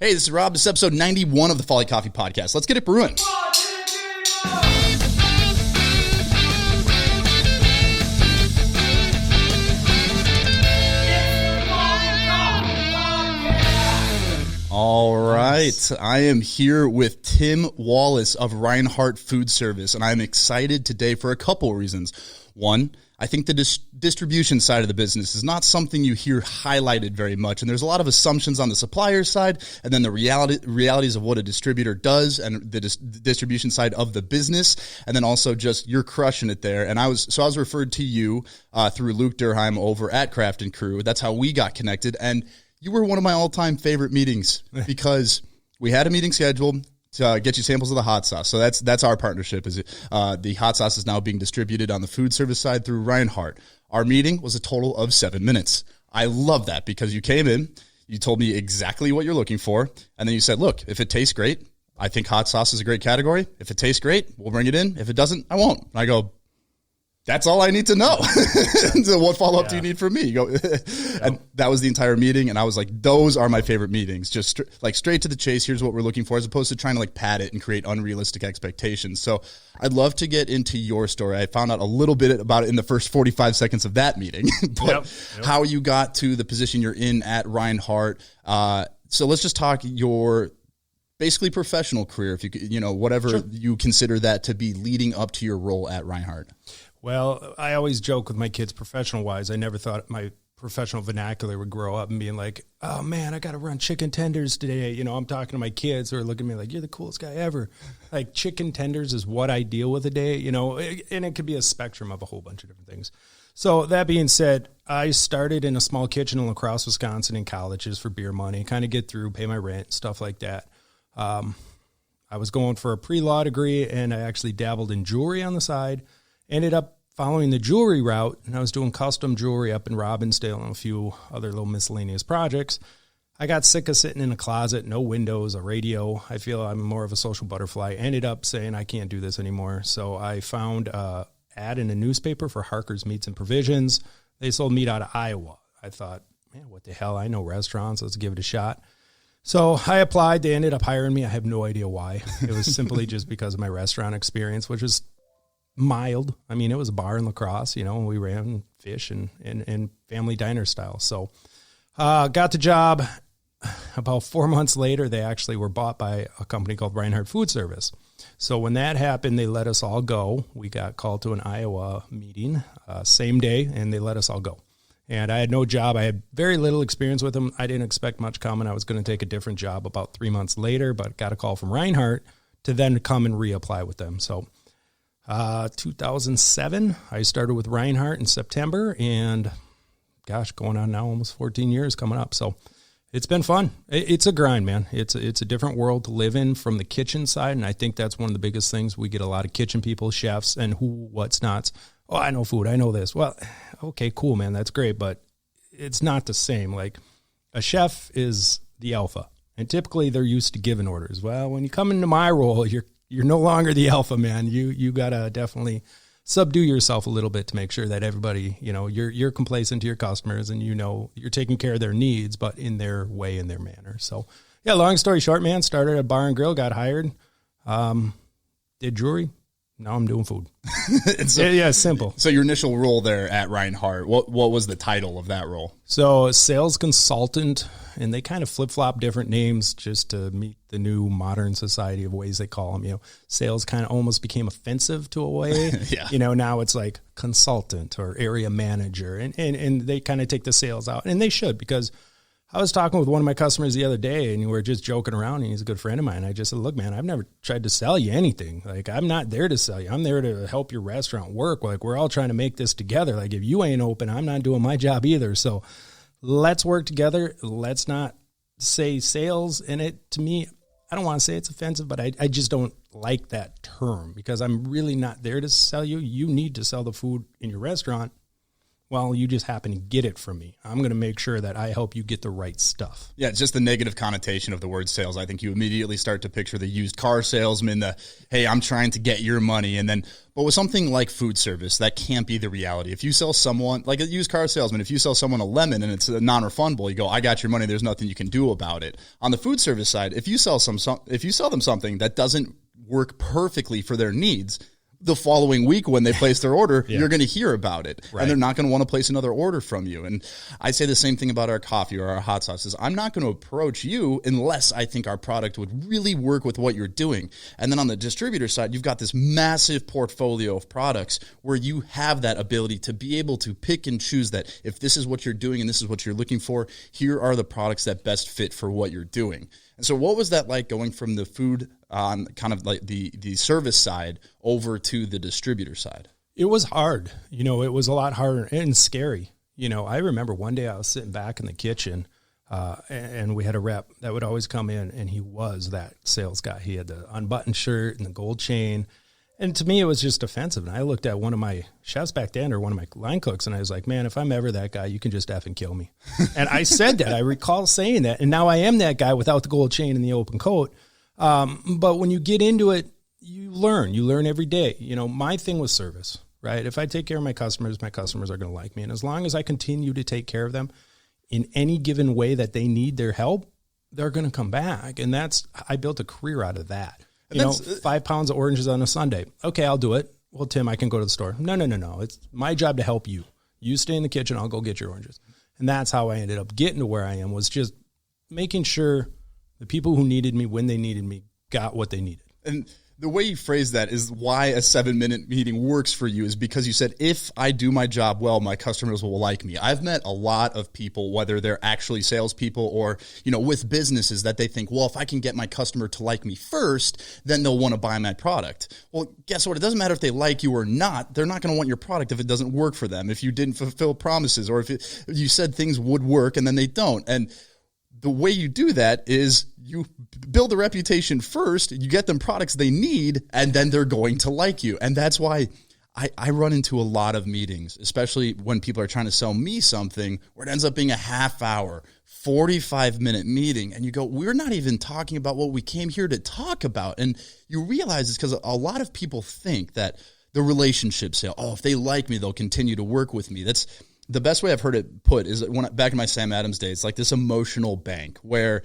Hey, this is Rob. This is episode 91 of the Folly Coffee Podcast. Let's get it brewing. All right. I am here with Tim Wallace of Reinhart Foodservice, and I'm excited today for a couple of reasons. One, I think the distribution side of the business is not something you hear highlighted very much, and there's a lot of assumptions on the supplier side, and then the realities of what a distributor does, and the distribution side of the business, and then also just you're crushing it there. And I was referred to you through Luke Durheim over at Craft & Crew. That's how we got connected, and you were one of my all-time favorite meetings because we had a meeting scheduled to get you samples of the hot sauce. So that's our partnership. The hot sauce is now being distributed on the food service side through Reinhart. Our meeting was a total of 7 minutes. I love that because you came in, you told me exactly what you're looking for, and then you said, look, if it tastes great, I think hot sauce is a great category. If it tastes great, we'll bring it in. If it doesn't, I won't. And I go, that's all I need to know. So what follow-up do you need from me? You go, and that was the entire meeting, and I was like, those are my favorite meetings. Just straight to the chase, here's what we're looking for, as opposed to trying to pad it and create unrealistic expectations. So I'd love to get into your story. I found out a little bit about it in the first 45 seconds of that meeting, but how you got to the position you're in at Reinhart. So let's just talk your basically professional career, if you whatever you consider that to be leading up to your role at Reinhart. Well, I always joke with my kids professional-wise. I never thought my professional vernacular would grow up and being like, oh, man, I got to run chicken tenders today. I'm talking to my kids who are looking at me like, you're the coolest guy ever. Like, chicken tenders is what I deal with a day, and it could be a spectrum of a whole bunch of different things. So that being said, I started in a small kitchen in La Crosse, Wisconsin in colleges for beer money, kind of get through, pay my rent, stuff like that. I was going for a pre-law degree, and I actually dabbled in jewelry on the side. Ended up following the jewelry route, and I was doing custom jewelry up in Robbinsdale and a few other little miscellaneous projects. I got sick of sitting in a closet, no windows, a radio. I feel I'm more of a social butterfly. Ended up saying I can't do this anymore. So I found an ad in a newspaper for Harker's Meats and Provisions. They sold meat out of Iowa. I thought, man, what the hell? I know restaurants. Let's give it a shot. So I applied. They ended up hiring me. I have no idea why. It was simply just because of my restaurant experience, which was mild. I mean, it was a bar in La Crosse, and we ran fish and family diner style. So got the job. About 4 months later, they actually were bought by a company called Reinhart Foodservice. So when that happened, they let us all go. We got called to an Iowa meeting same day, and they let us all go. And I had no job. I had very little experience with them. I didn't expect much coming. I was going to take a different job about 3 months later, but got a call from Reinhart to then come and reapply with them. So 2007, I started with Reinhart in September, and gosh, going on now almost 14 years coming up. So it's been fun. It's a grind, man. It's a different world to live in from the kitchen side, and I think that's one of the biggest things. We get a lot of kitchen people, chefs, and what's nots. Oh, I know food. I know this. Well, okay, cool, man. That's great, but it's not the same. Like, a chef is the alpha, and typically they're used to giving orders. Well, when you come into my role, you're no longer the alpha, man. You got to definitely subdue yourself a little bit to make sure that everybody, you're complacent to your customers and you're taking care of their needs, but in their way, in their manner. So, yeah, long story short, man, started at a bar and grill, got hired, did jewelry. Now I'm doing food. Yeah, simple. So your initial role there at Reinhart, what was the title of that role? So sales consultant, and they kind of flip-flop different names just to meet the new modern society of ways they call them. Sales kind of almost became offensive to a way. Yeah. Now it's like consultant or area manager, and they kind of take the sales out, and they should, because I was talking with one of my customers the other day, and we were just joking around, and he's a good friend of mine. I just said, look, man, I've never tried to sell you anything. Like, I'm not there to sell you. I'm there to help your restaurant work. Like, we're all trying to make this together. Like, if you ain't open, I'm not doing my job either. So let's work together. Let's not say sales. And it, to me, I don't want to say it's offensive, but I just don't like that term, because I'm really not there to sell you. You need to sell the food in your restaurant. well, you just happen to get it from me. I'm going to make sure that I help you get the right stuff. Yeah, it's just the negative connotation of the word sales. I think you immediately start to picture the used car salesman, hey, I'm trying to get your money. But with something like food service, that can't be the reality. If you sell someone, like a used car salesman, if you sell someone a lemon and it's a non-refundable, you go, I got your money, there's nothing you can do about it. On the food service side, if you sell them something that doesn't work perfectly for their needs, the following week when they place their order, you're going to hear about it. Right. And they're not going to want to place another order from you. And I say the same thing about our coffee or our hot sauces. I'm not going to approach you unless I think our product would really work with what you're doing. And then on the distributor side, you've got this massive portfolio of products where you have that ability to be able to pick and choose that if this is what you're doing and this is what you're looking for, here are the products that best fit for what you're doing. And so what was that like going from the food on kind of like the service side over to the distributor side? It was hard. It was a lot harder and scary. I remember one day I was sitting back in the kitchen and we had a rep that would always come in, and he was that sales guy. He had the unbuttoned shirt and the gold chain. And to me, it was just offensive. And I looked at one of my chefs back then, or one of my line cooks, and I was like, man, if I'm ever that guy, you can just effing kill me. And I said that. I recall saying that. And now I am that guy without the gold chain and the open coat. But when you get into it, you learn. You learn every day. My thing was service, right? If I take care of my customers are going to like me. And as long as I continue to take care of them in any given way that they need their help, they're going to come back. And I built a career out of that. 5 pounds of oranges on a Sunday. Okay, I'll do it. Well, Tim, I can go to the store. No. It's my job to help you. You stay in the kitchen. I'll go get your oranges. And that's how I ended up getting to where I am, was just making sure the people who needed me when they needed me got what they needed. And the way you phrase that is why a 7-minute meeting works for you, is because you said, if I do my job well, my customers will like me. I've met a lot of people, whether they're actually salespeople or, with businesses, that they think, well, if I can get my customer to like me first, then they'll want to buy my product. Well, guess what? It doesn't matter if they like you or not. They're not going to want your product if it doesn't work for them, if you didn't fulfill promises, or if you said things would work and then they don't. And the way you do that is you build a reputation first, you get them products they need, and then they're going to like you. And that's why I run into a lot of meetings, especially when people are trying to sell me something, where it ends up being a half hour, 45-minute meeting. And you go, we're not even talking about what we came here to talk about. And you realize it's because a lot of people think that the relationship sale, if they like me, they'll continue to work with me. That's the best way I've heard it put is back in my Sam Adams days, like this emotional bank where,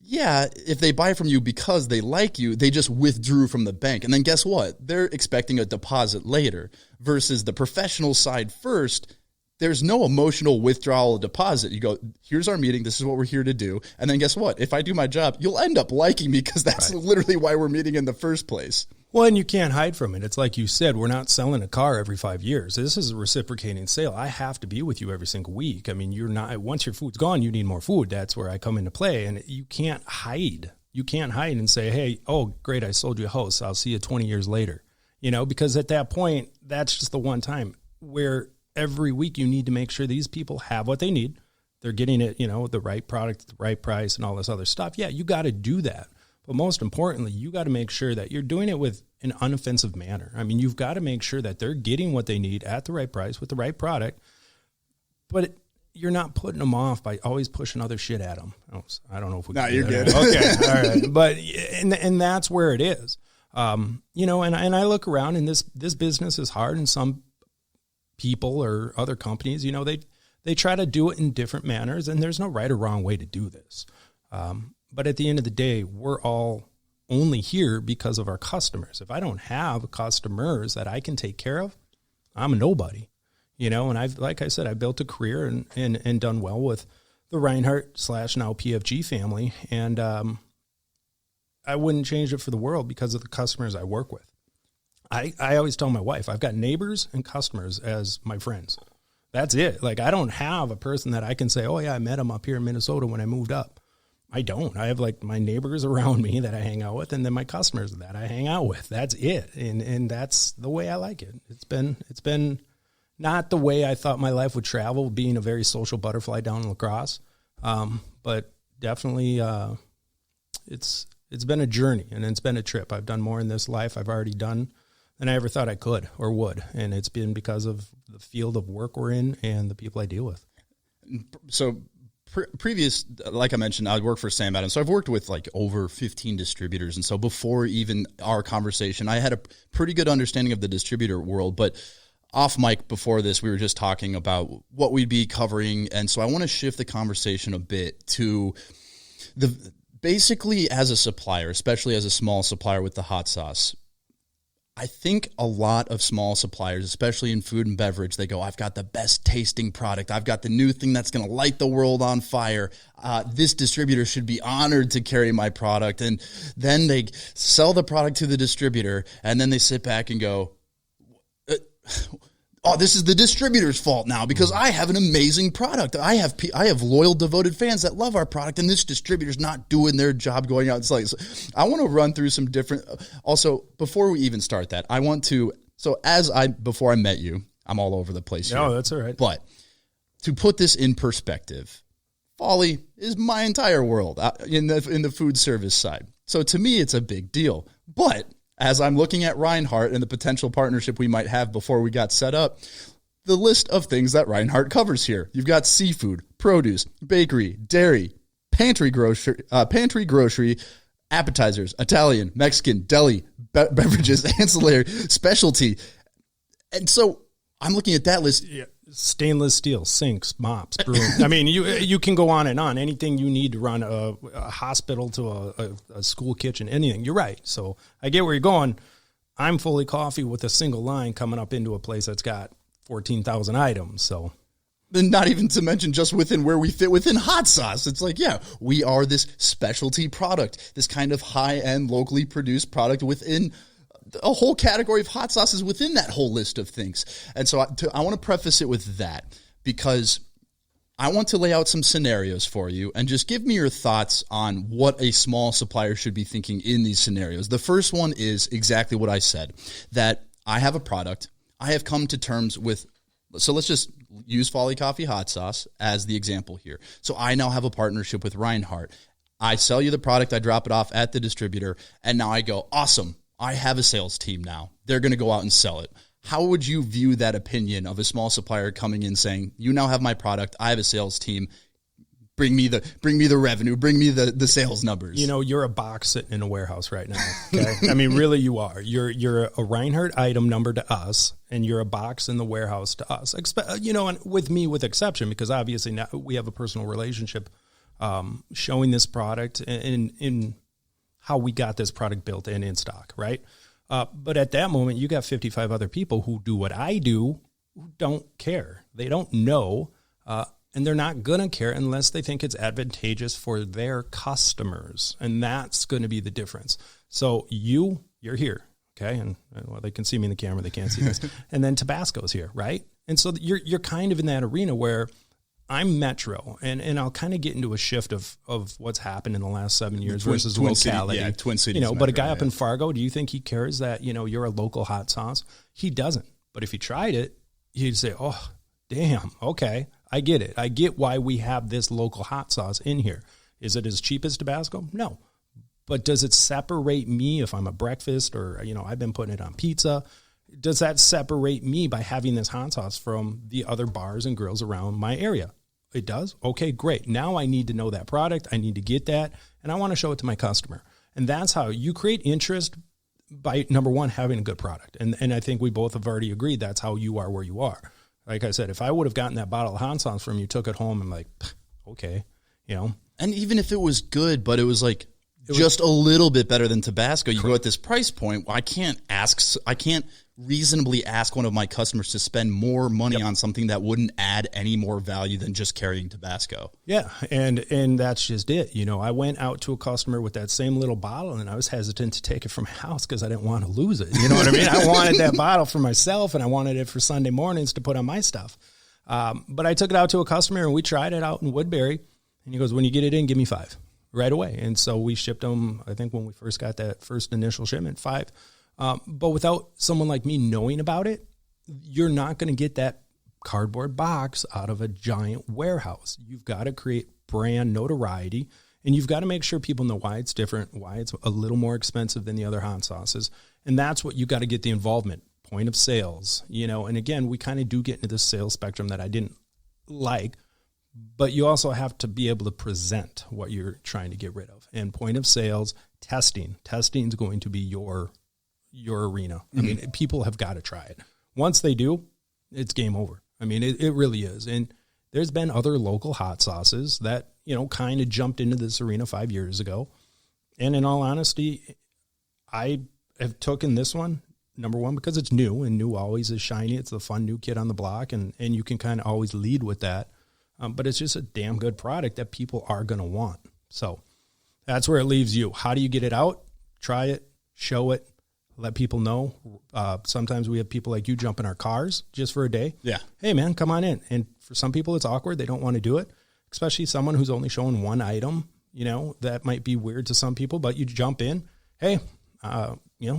if they buy from you because they like you, they just withdrew from the bank. And then guess what? They're expecting a deposit later, versus the professional side first. There's no emotional withdrawal deposit. You go, here's our meeting. This is what we're here to do. And then guess what? If I do my job, you'll end up liking me, because that's literally why we're meeting in the first place. Well, and you can't hide from it. It's like you said, we're not selling a car every 5 years. This is a reciprocating sale. I have to be with you every single week. I mean, once your food's gone, you need more food. That's where I come into play. And you can't hide. You can't hide and say, hey, oh, great, I sold you a house. I'll see you 20 years later. Because at that point, that's just the one time where every week you need to make sure these people have what they need. They're getting it, the right product, the right price, and all this other stuff. Yeah, you got to do that. But most importantly, you got to make sure that you're doing it with an unoffensive manner. I mean, you've got to make sure that they're getting what they need at the right price with the right product, but you're not putting them off by always pushing other shit at them. I don't know if we can. No, you're good. Okay. All right. But, and that's where it is. And I look around, and this business is hard, and some people or other companies, they try to do it in different manners, and there's no right or wrong way to do this. But at the end of the day, we're all only here because of our customers. If I don't have customers that I can take care of, I'm a nobody, and like I said, I built a career and done well with the Reinhardt / now PFG family. And, I wouldn't change it for the world because of the customers I work with. I always tell my wife, I've got neighbors and customers as my friends. That's it. Like, I don't have a person that I can say, oh yeah, I met him up here in Minnesota when I moved up. I don't. I have like my neighbors around me that I hang out with, and then my customers that I hang out with. That's it. And that's the way I like it. It's been not the way I thought my life would travel, being a very social butterfly down in La Crosse. But definitely, it's been a journey, and it's been a trip. I've done more in this life. I've already done than I ever thought I could or would. And it's been because of the field of work we're in and the people I deal with. So previous, like I mentioned, I work for Sam Adams. So I've worked with like over 15 distributors. And so before even our conversation, I had a pretty good understanding of the distributor world. But off mic before this, we were just talking about what we'd be covering. And so I want to shift the conversation a bit to basically as a supplier, especially as a small supplier with the hot sauce. I think a lot of small suppliers, especially in food and beverage, they go, I've got the best tasting product. I've got the new thing that's going to light the world on fire. This distributor should be honored to carry my product. And then they sell the product to the distributor, and then they sit back and go, oh, this is the distributor's fault now because I have an amazing product. I have loyal, devoted fans that love our product, and this distributor's not doing their job going out. It's like, so I want to run through some different. Also, before we even start that, I want to. So before I met you, I'm all over the place here. No, that's all right. But to put this in perspective, Folly is my entire world in the food service side. So to me, it's a big deal. But as I'm looking at Reinhart and the potential partnership we might have before we got set up, the list of things that Reinhart covers here. You've got seafood, produce, bakery, dairy, pantry grocery, appetizers, Italian, Mexican, deli, beverages, ancillary, specialty. And so I'm looking at that list. Yeah. Stainless steel, sinks, mops, brooms. I mean, you can go on and on. Anything you need to run a hospital to a school kitchen, anything. You're right. So I get where you're going. I'm Foley Coffee with a single line coming up into a place that's got 14,000 items. So, and not even to mention just within where we fit within hot sauce. It's like, yeah, we are this specialty product, this kind of high-end, locally produced product within a whole category of hot sauces within that whole list of things. And so I want to preface it with that because I want to lay out some scenarios for you and just give me your thoughts on what a small supplier should be thinking in these scenarios. The first one is exactly what I said, that I have a product. I have come to terms with, so let's just use Folly Coffee hot sauce as the example here. So I now have a partnership with Reinhart. I sell you the product, I drop it off at the distributor, and now I go, awesome, I have a sales team now. They're going to go out and sell it. How would you view that opinion of a small supplier coming in saying, you now have my product, I have a sales team, bring me the revenue, bring me the sales numbers? You know, you're a box sitting in a warehouse right now. Okay. I mean, really you are. You're a Reinhart item number to us, and you're a box in the warehouse to us. You know, and with me with exception, because obviously now we have a personal relationship showing this product in how we got this product built and in stock, right? But at that moment, you got 55 other people who do what I do, who don't care. They don't know, and they're not going to care unless they think it's advantageous for their customers. And that's going to be the difference. So you're here, okay? And well, they can see me in the camera, they can't see this. And then Tabasco's here, right? And so you're kind of in that arena where I'm Metro, and I'll kind of get into a shift of what's happened in the last 7 years versus locality. Twin Cities. You know, but a guy up in Fargo, do you think he cares that, you know, you're a local hot sauce? He doesn't. But if he tried it, he'd say, oh, damn, okay, I get it. I get why we have this local hot sauce in here. Is it as cheap as Tabasco? No. But does it separate me if I'm a breakfast or, you know, I've been putting it on pizza? Does that separate me by having this hot sauce from the other bars and grills around my area? It does? Okay, great. Now I need to know that product. I need to get that, and I want to show it to my customer. And that's how you create interest by, number one, having a good product. And I think we both have already agreed that's how you are where you are. Like I said, if I would have gotten that bottle of hot sauce from you, took it home, and like, okay, you know. And even if it was good, but it was like just a little bit better than Tabasco, you go at this price point, I can't reasonably ask one of my customers to spend more money on something that wouldn't add any more value than just carrying Tabasco. Yeah, and that's just it. You know, I went out to a customer with that same little bottle, and I was hesitant to take it from my house because I didn't want to lose it. You know what I mean? I wanted that bottle for myself, and I wanted it for Sunday mornings to put on my stuff. But I took it out to a customer, and we tried it out in Woodbury, and he goes, when you get it in, give me 5 right away. And so we shipped them, I think when we first got that first initial shipment, 5. But without someone like me knowing about it, you're not going to get that cardboard box out of a giant warehouse. You've got to create brand notoriety And you've got to make sure people know why it's different, why it's a little more expensive than the other hot sauces. And that's what you got to get the involvement, point of sales, and again, we kind of do get into this sales spectrum that I didn't like, but you also have to be able to present what you're trying to get rid of. And point of sales, testing is going to be your arena. I mean, people have got to try it. Once they do, it's game over. I mean, it really is. And there's been other local hot sauces that, kind of jumped into this arena 5 years ago. And in all honesty, I have taken this one, number one, because it's new, and new always is shiny. It's the fun new kid on the block, and you can kind of always lead with that. But it's just a damn good product that people are going to want. So that's where it leaves you. How do you get it out? Try it, show it, let people know. Sometimes we have people like you jump in our cars just for a day. Yeah. Hey, man, come on in. And for some people, it's awkward. They don't want to do it, especially someone who's only showing one item. That might be weird to some people, but you jump in. Hey,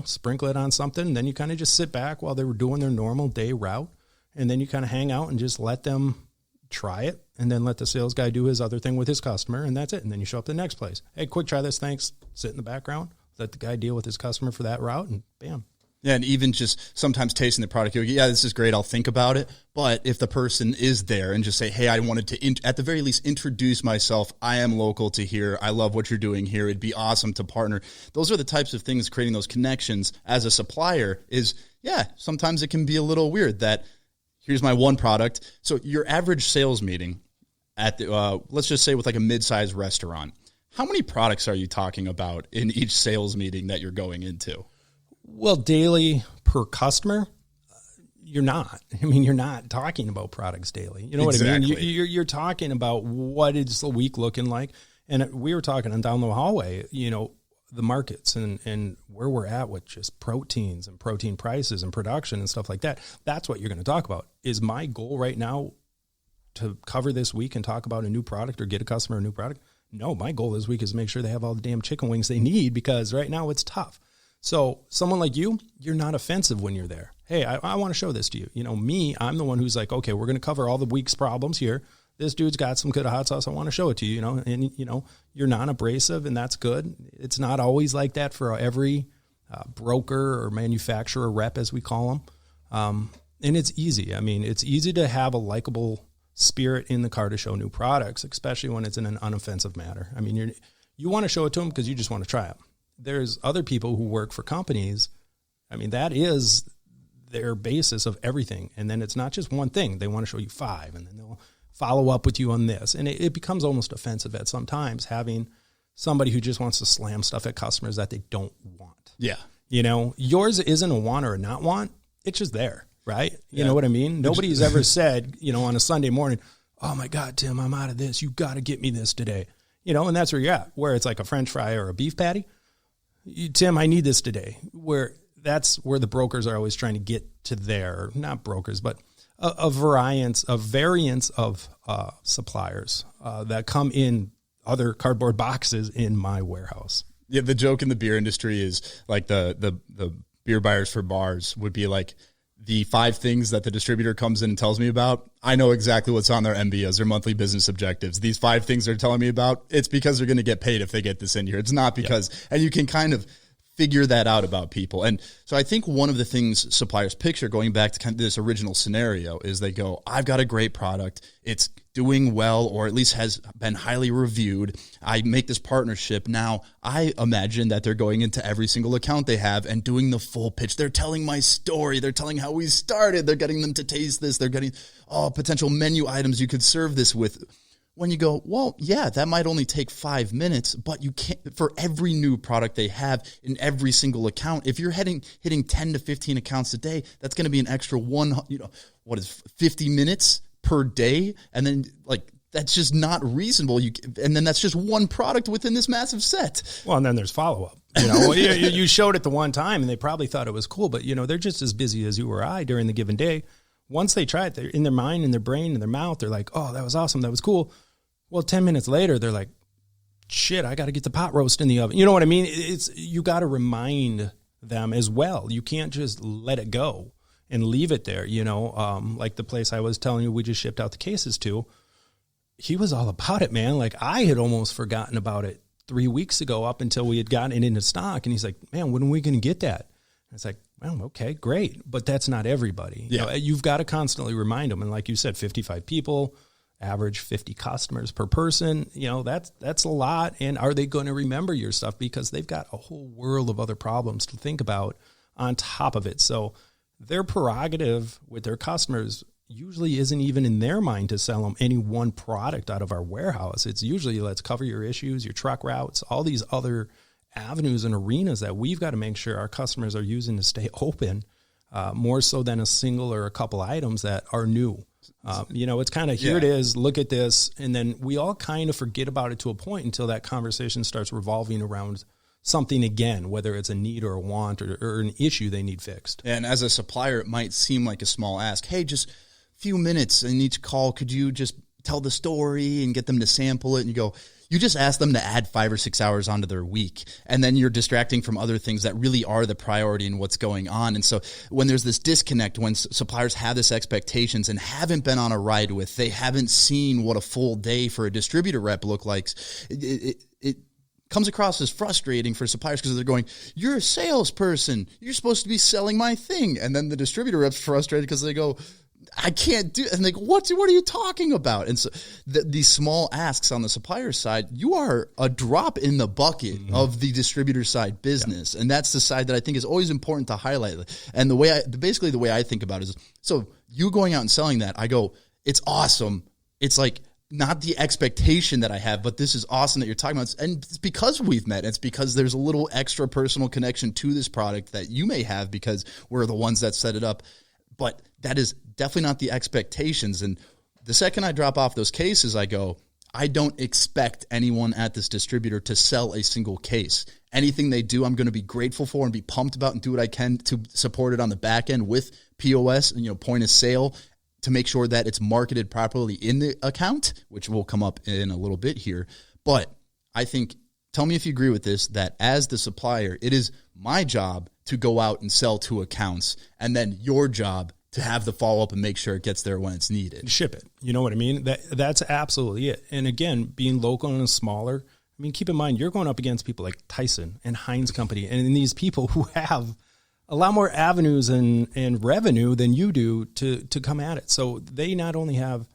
sprinkle it on something. And then you kind of just sit back while they were doing their normal day route. And then you kind of hang out and just let them try it, and then let the sales guy do his other thing with his customer, and that's it. And then you show up to the next place. Hey, quick, try this. Thanks. Sit in the background. Let the guy deal with his customer for that route, and bam. Yeah, and even just sometimes tasting the product, this is great, I'll think about it. But if the person is there and just say, hey, I wanted to, at the very least, introduce myself. I am local to here. I love what you're doing here. It'd be awesome to partner. Those are the types of things, creating those connections as a supplier is, sometimes it can be a little weird that here's my one product. So your average sales meeting at the, let's just say with like a mid-sized restaurant, how many products are you talking about in each sales meeting that you're going into? Well, daily per customer, you're not. I mean, you're not talking about products daily. You know what I mean? You're talking about what is the week looking like. And we were talking on down the hallway, the markets and where we're at with just proteins and protein prices and production and stuff like that. That's what you're going to talk about. Is my goal right now to cover this week and talk about a new product or get a customer a new product? No, my goal this week is to make sure they have all the damn chicken wings they need, because right now it's tough. So someone like you're not offensive when you're there. Hey, I want to show this to you. Me, I'm the one who's like, okay, we're going to cover all the week's problems here. This dude's got some good hot sauce. I want to show it to you, and you're non-abrasive, and that's good. It's not always like that for every broker or manufacturer rep, as we call them. And it's easy. I mean, it's easy to have a likable spirit in the car to show new products, especially when it's in an unoffensive manner. I mean, you want to show it to them because you just want to try it. There's other people who work for companies. I mean, that is their basis of everything. And then it's not just one thing. They want to show you 5, and then they'll follow up with you on this. And it becomes almost offensive at sometimes having somebody who just wants to slam stuff at customers that they don't want. Yeah. Yours isn't a want or a not want. It's just there, right? You know what I mean? Nobody's ever said, on a Sunday morning, oh my God, Tim, I'm out of this. You got to get me this today. And that's where you're at, where it's like a French fry or a beef patty. Tim, I need this today. That's where the brokers are always trying to get to there, not brokers, but a variance of suppliers that come in other cardboard boxes in my warehouse. Yeah, the joke in the beer industry is like the beer buyers for bars would be like, the 5 things that the distributor comes in and tells me about, I know exactly what's on their MBOs, their monthly business objectives. These 5 things they're telling me about, it's because they're going to get paid if they get this in here. It's not because, and you can kind of figure that out about people. And so I think one of the things suppliers picture, going back to kind of this original scenario, is they go, I've got a great product. It's doing well, or at least has been highly reviewed. I make this partnership. Now, I imagine that they're going into every single account they have and doing the full pitch. They're telling my story. They're telling how we started. They're getting them to taste this. They're getting potential menu items you could serve this with. When you go, well, yeah, that might only take 5 minutes, but you can't, for every new product they have in every single account, if you're hitting 10 to 15 accounts a day, that's going to be an extra 50 minutes per day. And then that's just not reasonable. And then that's just one product within this massive set. Well, and then there's follow-up. You showed it the one time and they probably thought it was cool, but they're just as busy as you or I during the given day. Once they try it, they're in their mind, in their brain, in their mouth, they're like, oh, that was awesome. That was cool. Well, 10 minutes later, they're like, shit, I got to get the pot roast in the oven. You know what I mean? You got to remind them as well. You can't just let it go and leave it there. Like the place I was telling you we just shipped out the cases to. he was all about it, man. Like I had almost forgotten about it 3 weeks ago up until we had gotten it into stock. And he's like, man, when are we going to get that? And it's like, well, okay, great. But that's not everybody. Yeah. You know, you've got to constantly remind them. And like you said, 55 people, average 50 customers per person, you know, that's a lot. And are they going to remember your stuff? Because they've got a whole world of other problems to think about on top of it. So their prerogative with their customers usually isn't even in their mind to sell them any one product out of our warehouse. It's usually let's cover your issues, your truck routes, all these other avenues and arenas that we've got to make sure our customers are using to stay open, more so than a single or a couple items that are new. You know, it's kind of here it is, look at this. And then we all kind of forget about it to a point until that conversation starts revolving around something again, whether it's a need or a want or an issue they need fixed. And as a supplier, it might seem like a small ask. Hey, just few minutes in each call, could you just tell the story and get them to sample it? And you just ask them to add 5 or 6 hours onto their week. And then you're distracting from other things that really are the priority in what's going on. And so when there's this disconnect, when suppliers have this expectations and haven't been on a ride with, they haven't seen what a full day for a distributor rep look like, it comes across as frustrating for suppliers because they're going, you're a salesperson, you're supposed to be selling my thing. And then the distributor rep's frustrated because they go, I can't do it. And like, what are you talking about? And so these small asks on the supplier side, you are a drop in the bucket of the distributor side business. Yeah. And that's the side that I think is always important to highlight. And the way I think about it is, so you going out and selling that, I go, it's awesome. It's like not the expectation that I have, but this is awesome that you're talking about. And it's because we've met. It's because there's a little extra personal connection to this product that you may have because we're the ones that set it up. But that is definitely not the expectations. And the second I drop off those cases, I go, I don't expect anyone at this distributor to sell a single case. Anything they do, I'm going to be grateful for and be pumped about and do what I can to support it on the back end with POS and, point of sale to make sure that it's marketed properly in the account, which will come up in a little bit here. But I think, tell me if you agree with this, that as the supplier, it is my job to go out and sell to accounts, and then your job to have the follow-up and make sure it gets there when it's needed. Ship it. You know what I mean? That's absolutely it. And again, being local and smaller, I mean, keep in mind, you're going up against people like Tyson and Heinz Company, and these people who have a lot more avenues and revenue than you do to come at it. So they not only have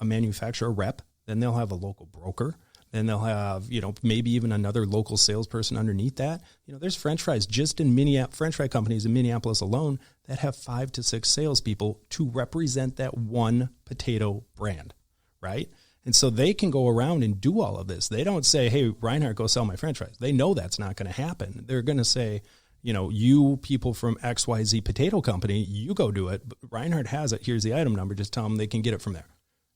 a manufacturer rep, then they'll have a local broker, then they'll have, maybe even another local salesperson underneath that. There's French fries just in Minneapolis, French fry companies in Minneapolis alone that have 5 to 6 salespeople to represent that one potato brand, right? And so they can go around and do all of this. They don't say, hey, Reinhardt, go sell my French fries. They know that's not going to happen. They're going to say, you people from XYZ Potato Company, you go do it. But Reinhardt has it. Here's the item number. Just tell them they can get it from there.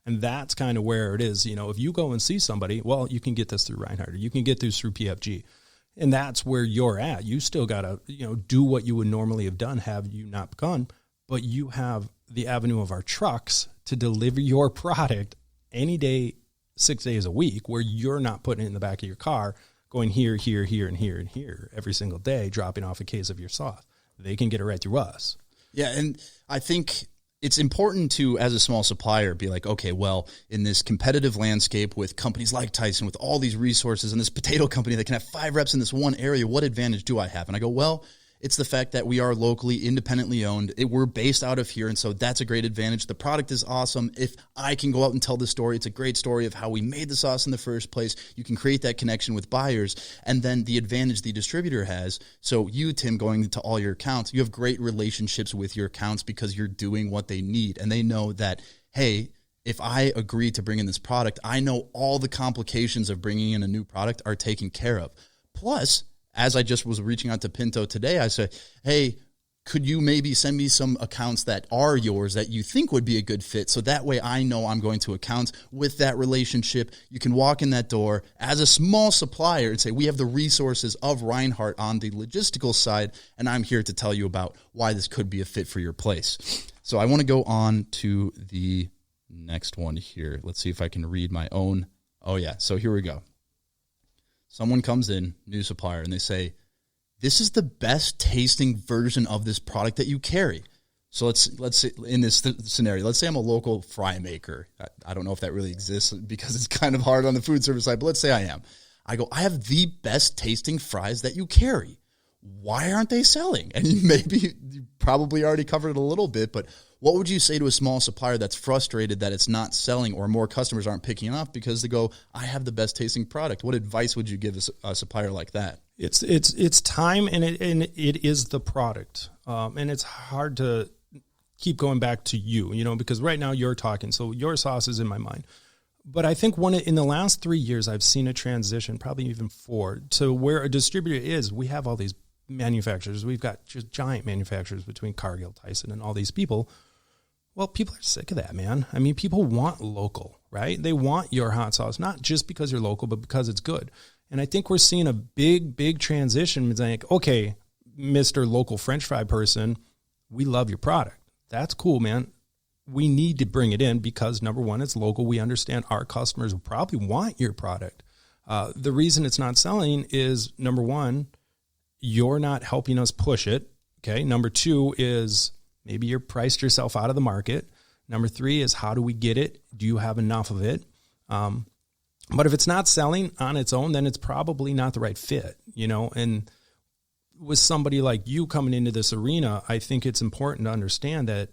And that's kind of where it is. If you go and see somebody, well, you can get this through Reinhardt, or you can get this through PFG. And that's where you're at. You still got to, do what you would normally have done, have you not gone, but you have the avenue of our trucks to deliver your product any day, 6 days a week, where you're not putting it in the back of your car, going here, here, here, and here, and here every single day, dropping off a case of your sauce. They can get it right through us. Yeah. And I think it's important to, as a small supplier, be like, okay, well, in this competitive landscape with companies like Tyson, with all these resources, and this potato company that can have 5 reps in this one area, what advantage do I have? And I go, well, it's the fact that we are locally, independently owned. We're based out of here, and so that's a great advantage. The product is awesome. If I can go out and tell the story, it's a great story of how we made the sauce in the first place. You can create that connection with buyers, and then the advantage the distributor has. So you, Tim, going into all your accounts, you have great relationships with your accounts because you're doing what they need, and they know that, hey, if I agree to bring in this product, I know all the complications of bringing in a new product are taken care of. Plus, as I just was reaching out to Pinto today, I said, hey, could you maybe send me some accounts that are yours that you think would be a good fit? So that way I know I'm going to accounts with that relationship. You can walk in that door as a small supplier and say, we have the resources of Reinhardt on the logistical side, and I'm here to tell you about why this could be a fit for your place. So I want to go on to the next one here. Let's see if I can read my own. Oh, yeah. So here we go. Someone comes in, new supplier, and they say, this is the best tasting version of this product that you carry. So let's say in this scenario, let's say I'm a local fry maker. I don't know if that really exists because it's kind of hard on the food service side, but let's say I am. I go, I have the best tasting fries that you carry. Why aren't they selling? And maybe you probably already covered it a little bit, but what would you say to a small supplier that's frustrated that it's not selling or more customers aren't picking up because they go, I have the best tasting product? What advice would you give a supplier like that? It's time, and it is the product. And it's hard to keep going back to you, because right now you're talking, so your sauce is in my mind. But I think in the last 3 years, I've seen a transition, probably even 4, to where a distributor is. We have all these manufacturers. We've got just giant manufacturers between Cargill, Tyson, and all these people. Well, people are sick of that, man. I mean, people want local, right? They want your hot sauce, not just because you're local, but because it's good. And I think we're seeing a big transition. It's like, okay, Mr. Local French fry person, we love your product. That's cool, man. We need to bring it in because, number one, it's local. We understand our customers will probably want your product. The reason it's not selling is, number one, you're not helping us push it. Okay. Number 2 is maybe you're priced yourself out of the market. Number 3 is, how do we get it? Do you have enough of it? But if it's not selling on its own, then it's probably not the right fit, and with somebody like you coming into this arena, I think it's important to understand that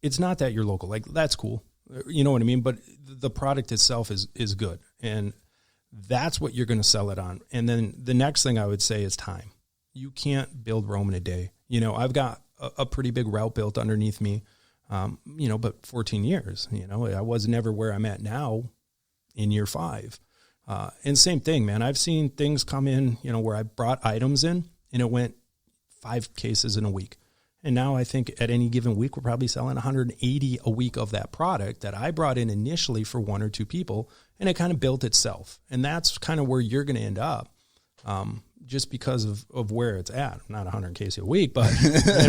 it's not that you're local. Like, that's cool. You know what I mean? But the product itself is good. And that's what you're going to sell it on. And then the next thing I would say is time. You can't build Rome in a day. I've got a pretty big route built underneath me, but 14 years, I was never where I'm at now in year 5. And same thing, man. I've seen things come in, where I brought items in and it went 5 cases in a week. And now I think at any given week, we're probably selling 180 a week of that product that I brought in initially for 1 or 2 people, and it kind of built itself. And that's kind of where you're going to end up, just because of where it's at. Not 100 cases a week, but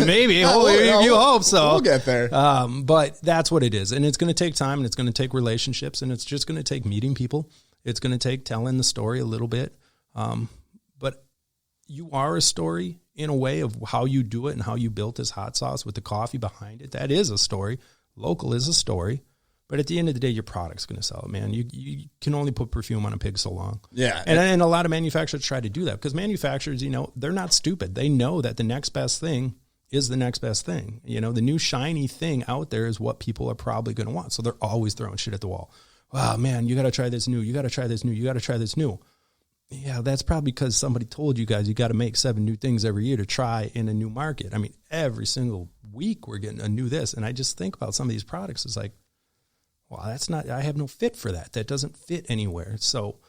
maybe. You hope so. We'll get there. But that's what it is. And it's going to take time, and it's going to take relationships, and it's just going to take meeting people. It's going to take telling the story a little bit. But you are a story in a way of how you do it and how you built this hot sauce with the coffee behind it. That is a story. Local is a story. But at the end of the day, your product's going to sell it, man. You can only put perfume on a pig so long. Yeah. And a lot of manufacturers try to do that because manufacturers, they're not stupid. They know that the next best thing is the next best thing. The new shiny thing out there is what people are probably going to want. So they're always throwing shit at the wall. Wow, man, you got to try this new. You got to try this new. You got to try this new. Yeah, that's probably because somebody told you guys you got to make 7 new things every year to try in a new market. I mean, every single week we're getting a new this. And I just think about some of these products. It's like, well, I have no fit for that. That doesn't fit anywhere. So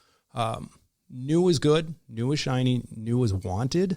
new is good. New is shiny. New is wanted.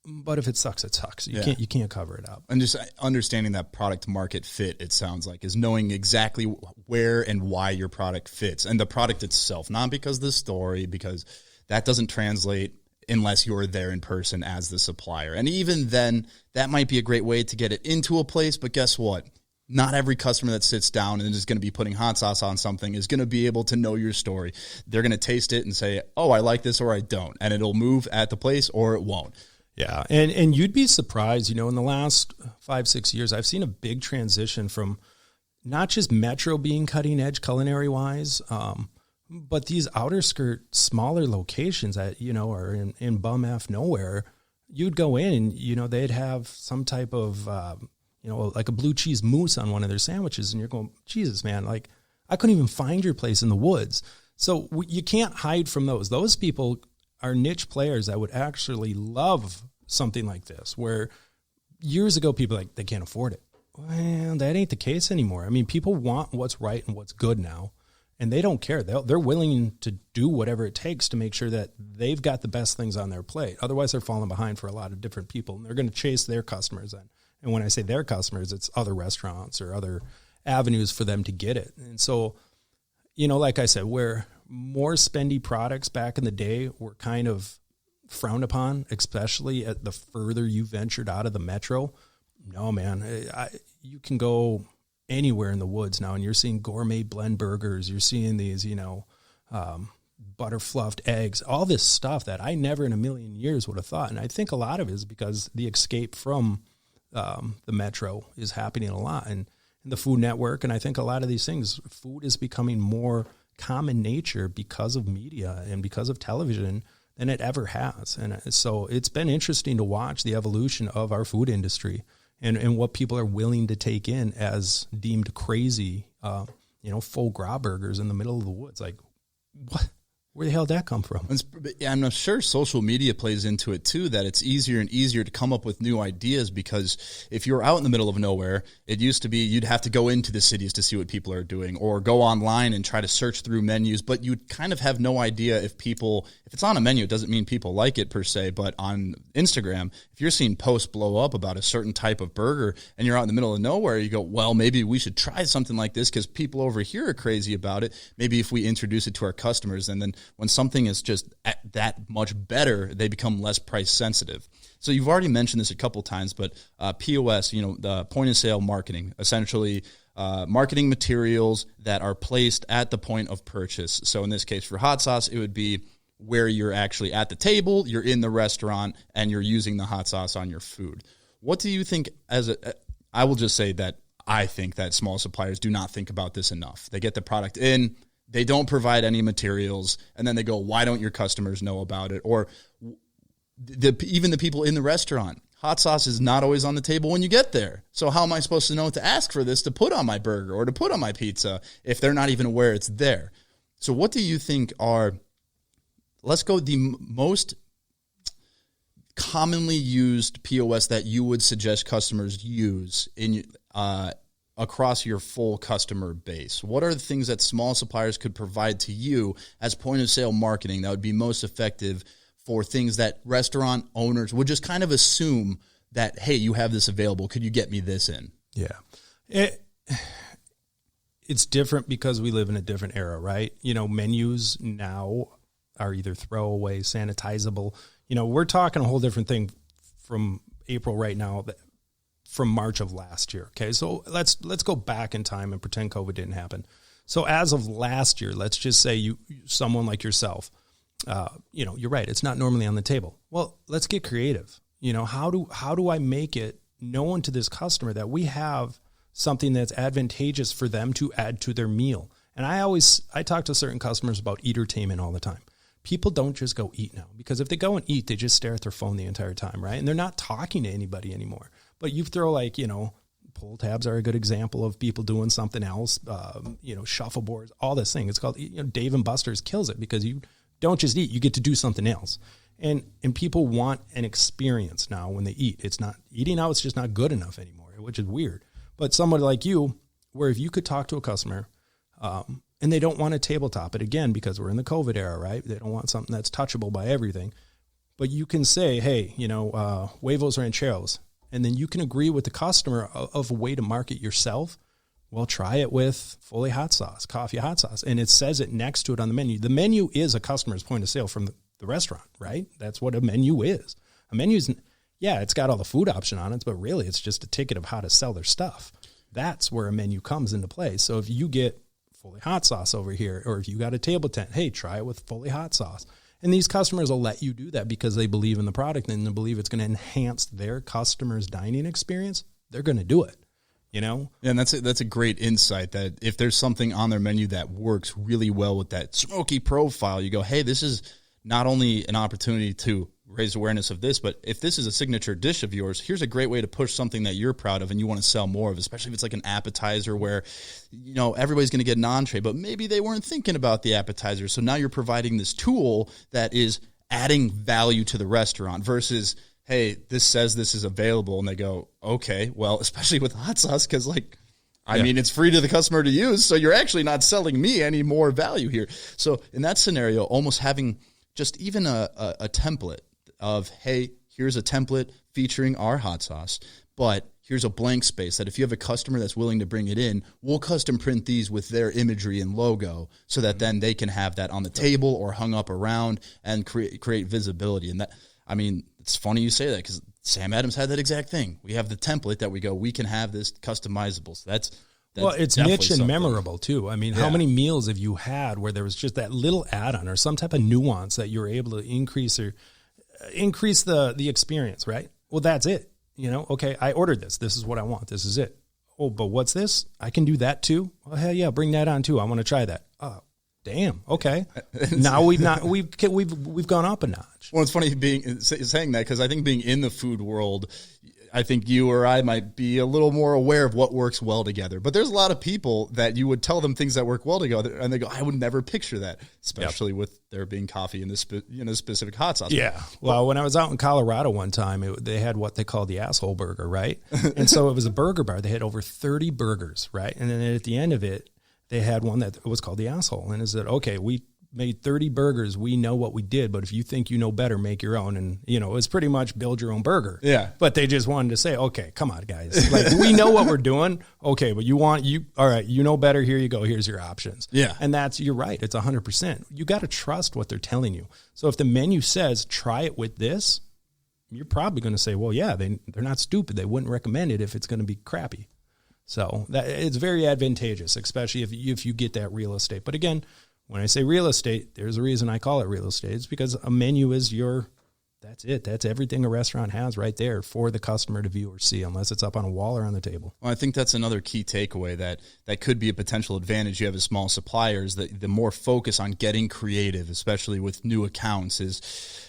But if it sucks, it sucks. You can't cover it up. And just understanding that product market fit, it sounds like, is knowing exactly where and why your product fits. And the product itself, not because of the story, because that doesn't translate unless you're there in person as the supplier. And even then, that might be a great way to get it into a place. But guess what? Not every customer that sits down and is going to be putting hot sauce on something is going to be able to know your story. They're going to taste it and say, oh, I like this or I don't. And it'll move at the place or it won't. Yeah. And you'd be surprised, in the last 5-6 years, I've seen a big transition from not just Metro being cutting edge culinary wise, but these outer skirt, smaller locations that, are in bum F nowhere. You'd go in and, they'd have some type of, like a blue cheese mousse on one of their sandwiches. And you're going, Jesus, man, like I couldn't even find your place in the woods. So you can't hide from those. Those people are niche players that would actually love something like this, where years ago people they can't afford it. Well, that ain't the case anymore. I mean, people want what's right and what's good now. And they don't care. They're willing to do whatever it takes to make sure that they've got the best things on their plate. Otherwise, they're falling behind for a lot of different people. And they're going to chase their customers. And when I say their customers, it's other restaurants or other avenues for them to get it. And so, like I said, where more spendy products back in the day were kind of frowned upon, especially at the further you ventured out of the metro. No, man, you can go anywhere in the woods now, and you're seeing gourmet blend burgers. You're seeing these, butter fluffed eggs, all this stuff that I never in a million years would have thought. And I think a lot of it is because the escape from the metro is happening a lot, and the Food Network. And I think a lot of these things, food is becoming more common nature because of media and because of television than it ever has. And so it's been interesting to watch the evolution of our food industry and what people are willing to take in as deemed crazy, faux gras burgers in the middle of the woods. Like, what? Where the hell did that come from? I'm sure social media plays into it too, that it's easier and easier to come up with new ideas, because if you're out in the middle of nowhere, it used to be you'd have to go into the cities to see what people are doing or go online and try to search through menus, but you'd kind of have no idea if it's on a menu, it doesn't mean people like it per se, but on Instagram, if you're seeing posts blow up about a certain type of burger and you're out in the middle of nowhere, you go, well, maybe we should try something like this because people over here are crazy about it. Maybe if we introduce it to our customers, and then when something is just that much better, they become less price sensitive. So you've already mentioned this a couple times, but POS, the point of sale marketing, essentially marketing materials that are placed at the point of purchase. So in this case for hot sauce, it would be where you're actually at the table, you're in the restaurant, and you're using the hot sauce on your food. What do you think I will just say that I think that small suppliers do not think about this enough. They get the product in, they don't provide any materials, and then they go, why don't your customers know about it? Or even the people in the restaurant, hot sauce is not always on the table when you get there. So how am I supposed to know to ask for this to put on my burger or to put on my pizza if they're not even aware it's there? So what do you think are, let's go the most commonly used POS that you would suggest customers use in across your full customer base? What are the things that small suppliers could provide to you as point of sale marketing that would be most effective for things that restaurant owners would just kind of assume that, hey, you have this available, could you get me this in? Yeah. It's different because we live in a different era, right? Menus now are either throwaway, sanitizable. We're talking a whole different thing from April right now from March of last year. Okay, so let's go back in time and pretend COVID didn't happen. So as of last year, let's just say someone like yourself, you're right, it's not normally on the table. Well, let's get creative. How do I make it known to this customer that we have something that's advantageous for them to add to their meal? And I talk to certain customers about eatertainment all the time. People don't just go eat now, because if they go and eat, they just stare at their phone the entire time, right? And they're not talking to anybody anymore. But you throw pull tabs are a good example of people doing something else, shuffleboards, all this thing. It's called, Dave and Buster's kills it, because you don't just eat, you get to do something else. And people want an experience now when they eat. It's not eating out, it's just not good enough anymore, which is weird. But somebody like you, where if you could talk to a customer, and they don't want to tabletop it, again, because we're in the COVID era, right? They don't want something that's touchable by everything. But you can say, hey, huevos rancheros. And then you can agree with the customer of a way to market yourself. Well, try it with Folly hot sauce, coffee hot sauce. And it says it next to it on the menu. The menu is a customer's point of sale from the restaurant, right? That's what a menu is. A menu's, it's got all the food option on it, but really it's just a ticket of how to sell their stuff. That's where a menu comes into play. So if you get Folly hot sauce over here, or if you got a table tent, hey, try it with Folly hot sauce. And these customers will let you do that because they believe in the product and they believe it's going to enhance their customers' dining experience. They're going to do it, Yeah, and that's a great insight, that if there's something on their menu that works really well with that smoky profile, you go, hey, this is not only an opportunity to raise awareness of this, but if this is a signature dish of yours, here's a great way to push something that you're proud of and you want to sell more of, especially if it's like an appetizer where, everybody's going to get an entree, but maybe they weren't thinking about the appetizer. So now you're providing this tool that is adding value to the restaurant versus, hey, this says this is available. And they go, okay, well, especially with hot sauce, because it's free to the customer to use. So you're actually not selling me any more value here. So in that scenario, almost having just even a template of, hey, here's a template featuring our hot sauce, but here's a blank space that if you have a customer that's willing to bring it in, we'll custom print these with their imagery and logo so that then they can have that on the table or hung up around and create visibility. And that, it's funny you say that, because Sam Adams had that exact thing. We have the template that we can have this customizable. So that's well, it's niche and memorable too. How many meals have you had where there was just that little add-on or some type of nuance that you were able to increase the experience, right? Well, that's it. Okay, I ordered this. This is what I want. This is it. Oh, but what's this? I can do that too. Well, hell yeah, bring that on too. I want to try that. Oh, damn. Okay. Now we've gone up a notch. Well, it's funny saying that, because I think being in the food world, I think you or I might be a little more aware of what works well together. But there's a lot of people that you would tell them things that work well together, and they go, I would never picture that, especially with there being coffee in this specific hot sauce. Yeah. Well, when I was out in Colorado one time, they had what they call the asshole burger, right? And so it was a burger bar. They had over 30 burgers, right? And then at the end of it, they had one that was called the asshole. And it said, okay, we made 30 burgers. We know what we did, but if you think you know better, make your own. And, it was pretty much build your own burger. Yeah. But they just wanted to say, okay, come on, guys. Like, we know what we're doing. Okay, but all right, you know better. Here you go. Here's your options. Yeah. And you're right. It's 100%. You got to trust what they're telling you. So if the menu says, try it with this, you're probably going to say, well, yeah, they're not stupid. They wouldn't recommend it if it's going to be crappy. So it's very advantageous, especially if you get that real estate. But again, when I say real estate, there's a reason I call it real estate. It's because a menu is that's it. That's everything a restaurant has right there for the customer to view or see, unless it's up on a wall or on the table. Well, I think that's another key takeaway that could be a potential advantage you have as small suppliers, that the more focus on getting creative, especially with new accounts, is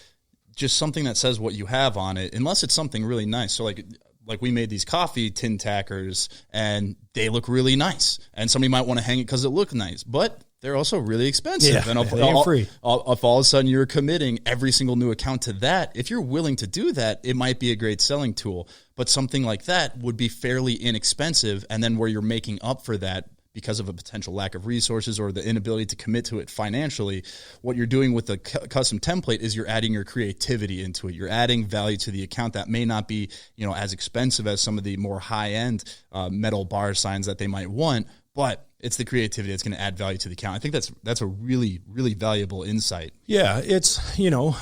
just something that says what you have on it, unless it's something really nice. So like we made these coffee tin tackers, and they look really nice, and somebody might want to hang it because it looked nice, but they're also really expensive. Yeah, and they ain't free. If all of a sudden you're committing every single new account to that, if you're willing to do that, it might be a great selling tool. But something like that would be fairly inexpensive, and then where you're making up for that because of a potential lack of resources or the inability to commit to it financially, what you're doing with the custom template is you're adding your creativity into it. You're adding value to the account that may not be, as expensive as some of the more high-end metal bar signs that they might want, but it's the creativity that's going to add value to the account. I think that's a really, really valuable insight. Yeah, it's,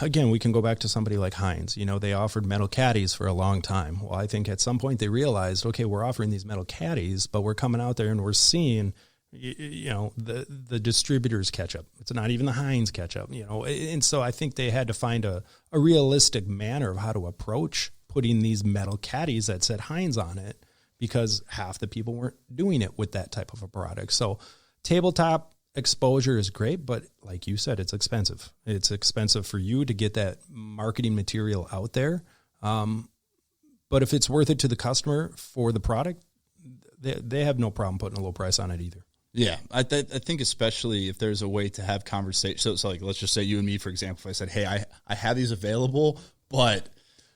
again, we can go back to somebody like Heinz. They offered metal caddies for a long time. Well, I think at some point they realized, okay, we're offering these metal caddies, but we're coming out there and we're seeing, the distributors ketchup. It's not even the Heinz ketchup, And so I think they had to find a realistic manner of how to approach putting these metal caddies that said Heinz on it, because half the people weren't doing it with that type of a product. So tabletop exposure is great, but like you said, it's expensive. It's expensive for you to get that marketing material out there. But if it's worth it to the customer for the product, they have no problem putting a low price on it either. Yeah, I think especially if there's a way to have conversation. So like, let's just say you and me, for example, if I said, hey, I have these available, but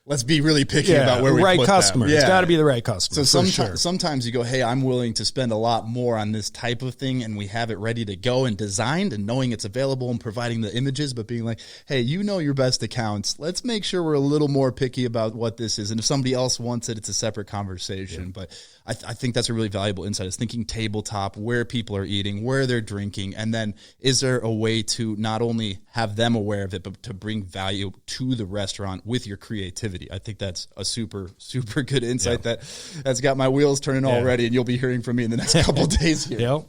let's be really picky about where we put customer. them. It's got to be the right customer. So sometimes you go, hey, I'm willing to spend a lot more on this type of thing, and we have it ready to go and designed, and knowing it's available and providing the images, but being like, hey, your best accounts. Let's make sure we're a little more picky about what this is. And if somebody else wants it, it's a separate conversation. Yeah. But I think that's a really valuable insight, is thinking tabletop, where people are eating, where they're drinking, and then is there a way to not only have them aware of it, but to bring value to the restaurant with your creativity. I think that's a super, super good insight that's got my wheels turning already, and you'll be hearing from me in the next couple of days here.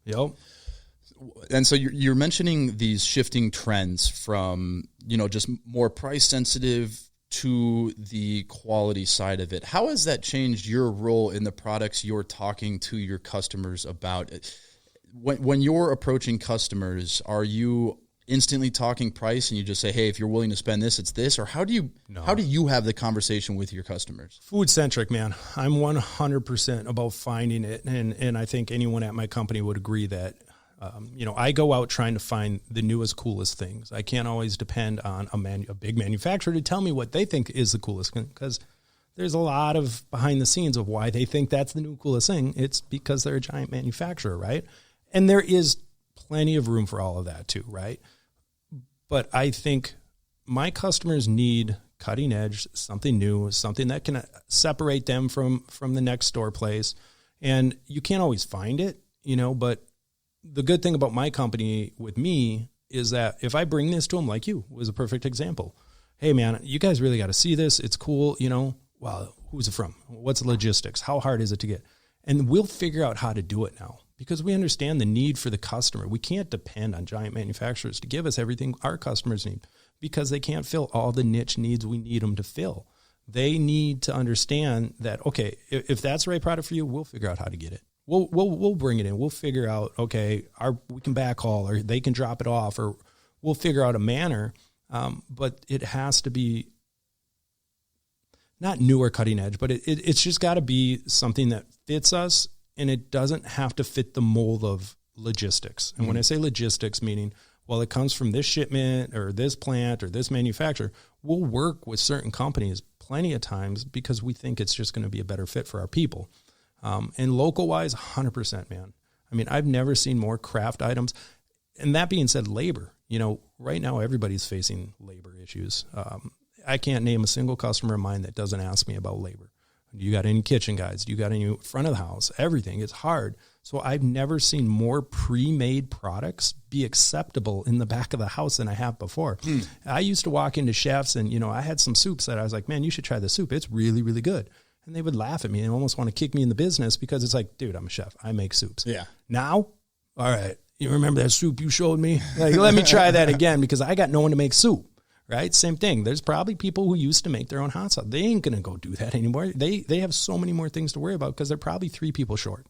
Yep. And so you're mentioning these shifting trends from, just more price sensitive to the quality side of it. How has that changed your role in the products you're talking to your customers about? When you're approaching customers, are you instantly talking price and you just say, hey, if you're willing to spend this, it's this? Or how do you have the conversation with your customers? Food centric, man. I'm 100% about finding it. And I think anyone at my company would agree that, I go out trying to find the newest, coolest things. I can't always depend on a big manufacturer to tell me what they think is the coolest, because there's a lot of behind the scenes of why they think that's the new coolest thing. It's because they're a giant manufacturer, right? And there is plenty of room for all of that too, right? But I think my customers need cutting edge, something new, something that can separate them from the next store place. And you can't always find it, but the good thing about my company with me is that if I bring this to them, like you was a perfect example. Hey man, you guys really got to see this. It's cool. Well, who's it from? What's the logistics? How hard is it to get? And we'll figure out how to do it now, because we understand the need for the customer. We can't depend on giant manufacturers to give us everything our customers need, because they can't fill all the niche needs we need them to fill. they need to understand that, okay, if that's the right product for you, we'll figure out how to get it. We'll bring it in. We'll figure out, okay, we can backhaul, or they can drop it off, or we'll figure out a manner. But it has to be not new or cutting edge, but it's just got to be something that fits us, and it doesn't have to fit the mold of logistics. And when I say logistics, meaning, well, it comes from this shipment or this plant or this manufacturer, we'll work with certain companies plenty of times because we think it's just going to be a better fit for our people. And local wise, 100%, man. I mean, I've never seen more craft items. And that being said, labor, right now everybody's facing labor issues. I can't name a single customer of mine that doesn't ask me about labor. Do you got any kitchen guides? Do you got any front of the house? Everything. It's hard. So I've never seen more pre-made products be acceptable in the back of the house than I have before. I used to walk into chefs and, I had some soups that I was like, man, you should try this soup. It's really, really good. And they would laugh at me and almost want to kick me in the business because it's like, dude, I'm a chef. I make soups. Yeah. Now, all right, you remember that soup you showed me? Like, let me try that again because I got no one to make soup. Right? Same thing. There's probably people who used to make their own hot sauce. They ain't going to go do that anymore. They have so many more things to worry about because they're probably 3 people short.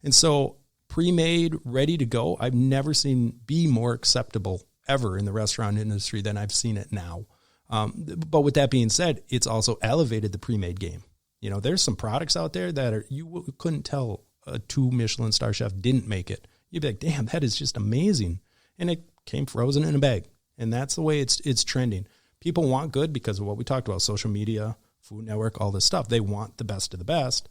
And so pre-made, ready to go, I've never seen be more acceptable ever in the restaurant industry than I've seen it now. But with that being said, it's also elevated the pre-made game. There's some products out there that you couldn't tell a 2 Michelin star chef didn't make it. You'd be like, damn, that is just amazing. And it came frozen in a bag. And that's the way it's trending. People want good because of what we talked about, social media, Food Network, all this stuff. They want the best of the best.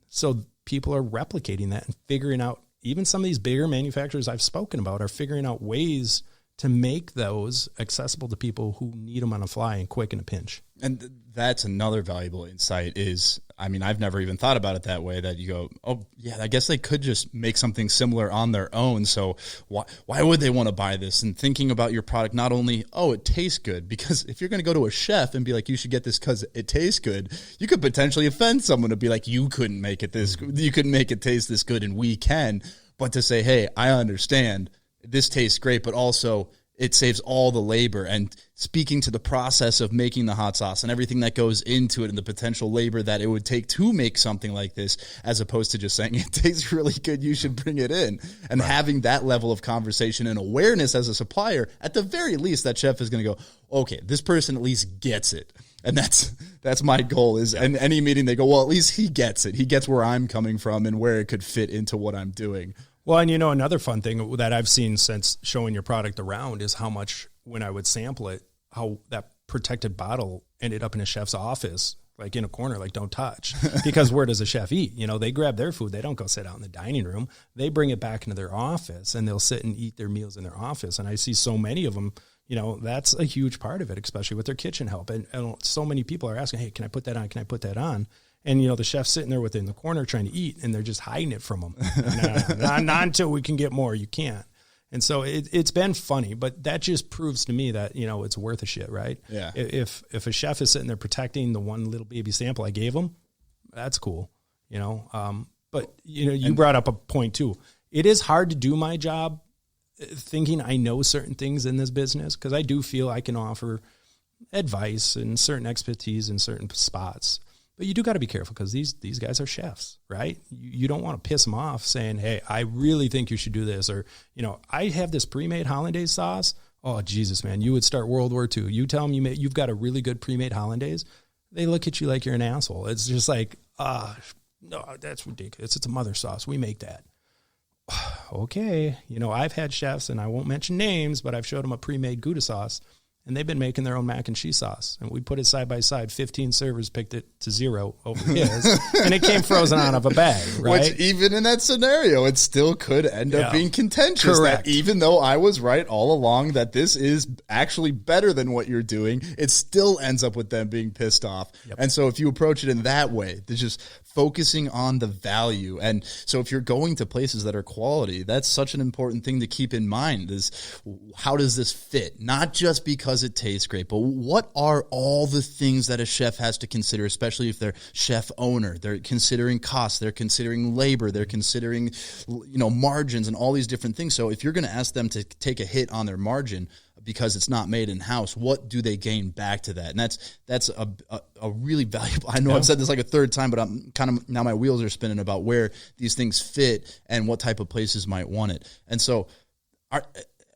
So people are replicating that and figuring out, even some of these bigger manufacturers I've spoken about are figuring out ways to make those accessible to people who need them on a fly and quick in a pinch. And that's another valuable insight is, I've never even thought about it that way, that you go, oh yeah, I guess they could just make something similar on their own. So why would they want to buy this? And thinking about your product, not only, oh, it tastes good, because if you're going to go to a chef and be like, you should get this because it tastes good, you could potentially offend someone to be like, you couldn't make it you couldn't make it taste this good and we can. But to say, hey, I understand this tastes great, but also it saves all the labor, and speaking to the process of making the hot sauce and everything that goes into it and the potential labor that it would take to make something like this, as opposed to just saying it tastes really good, you should bring it in. And having that level of conversation and awareness as a supplier, at the very least, that chef is going to go, okay, this person at least gets it. And that's my goal is, and any meeting they go, well, at least he gets it. He gets where I'm coming from and where it could fit into what I'm doing. Well, and another fun thing that I've seen since showing your product around is how much, when I would sample it, how that protected bottle ended up in a chef's office, like in a corner, like don't touch. Because where does a chef eat? They grab their food. They don't go sit out in the dining room. They bring it back into their office and they'll sit and eat their meals in their office. And I see so many of them, that's a huge part of it, especially with their kitchen help. And so many people are asking, hey, can I put that on? Can I put that on? And, the chef's sitting there within the corner trying to eat, and they're just hiding it from them. Not until we can get more. You can't. And so it's been funny, but that just proves to me that, it's worth a shit, right? Yeah. If a chef is sitting there protecting the one little baby sample I gave him, that's cool, But, you brought up a point, too. It is hard to do my job thinking I know certain things in this business, because I do feel I can offer advice and certain expertise in certain spots. But you do got to be careful because these guys are chefs, right? You don't want to piss them off saying, hey, I really think you should do this. Or, I have this pre-made hollandaise sauce. Oh, Jesus, man, you would start World War II. You tell them you've got a really good pre-made hollandaise. They look at you like you're an asshole. It's just like, no, that's ridiculous. It's a mother sauce. We make that. Okay. I've had chefs, and I won't mention names, but I've showed them a pre-made Gouda sauce. And they've been making their own mac and cheese sauce. And we put it side by side. 15 servers picked it to 0 over his. And it came frozen out of a bag, right? Which even in that scenario, it still could end up being contentious. Correct. That even though I was right all along that this is actually better than what you're doing, it still ends up with them being pissed off. Yep. And so if you approach it in that way, there's just focusing on the value. And so if you're going to places that are quality, that's such an important thing to keep in mind is how does this fit? Not just because it tastes great, but what are all the things that a chef has to consider, especially if they're chef owner? They're considering costs, they're considering labor, they're considering, margins and all these different things. So if you're going to ask them to take a hit on their margin, because it's not made in-house, what do they gain back to that? And that's a really valuable, I know I've said this like a third time, but I'm kind of, now my wheels are spinning about where these things fit and what type of places might want it. And so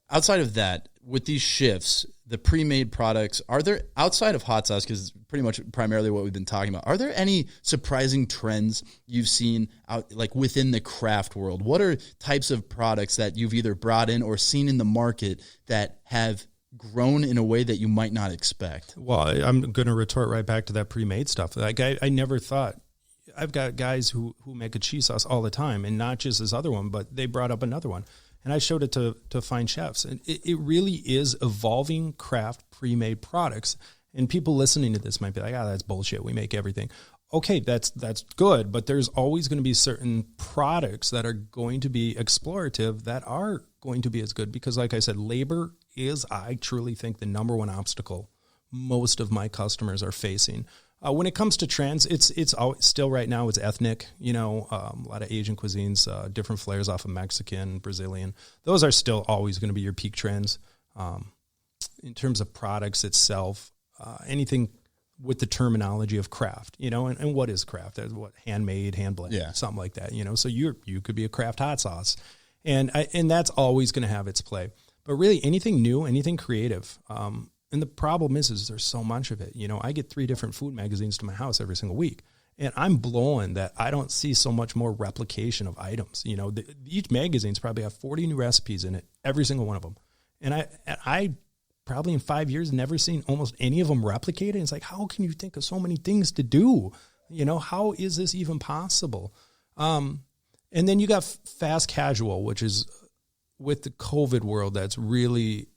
outside of that, with these shifts, the pre-made products, are there, outside of hot sauce, because it's pretty much primarily what we've been talking about, are there any surprising trends you've seen out, like within the craft world? What are types of products that you've either brought in or seen in the market that have grown in a way that you might not expect? Well, I'm going to retort right back to that pre-made stuff. Like I never thought, I've got guys who make a cheese sauce all the time, and not just this other one, but they brought up another one. And I showed it to fine chefs. And it really is evolving craft pre-made products. And people listening to this might be like, that's bullshit. We make everything. Okay, that's good. But there's always going to be certain products that are going to be explorative that are going to be as good. Because like I said, labor is, I truly think, the number one obstacle most of my customers are facing. When it comes to trends, it's still right now, it's ethnic, a lot of Asian cuisines, different flares off of Mexican, Brazilian. Those are still always going to be your peak trends. In terms of products itself, anything with the terminology of craft, and what is craft? That's what, handmade, hand blended, something like that, So you could be a craft hot sauce, and that's always going to have its play. But really, anything new, anything creative. And the problem is there's so much of it. I get 3 different food magazines to my house every single week, and I'm blowing that I don't see so much more replication of items. Each magazine's probably have 40 new recipes in it, every single one of them. And I probably in 5 years never seen almost any of them replicated. It's like, how can you think of so many things to do? How is this even possible? And then you got fast casual, which is with the COVID world, that's really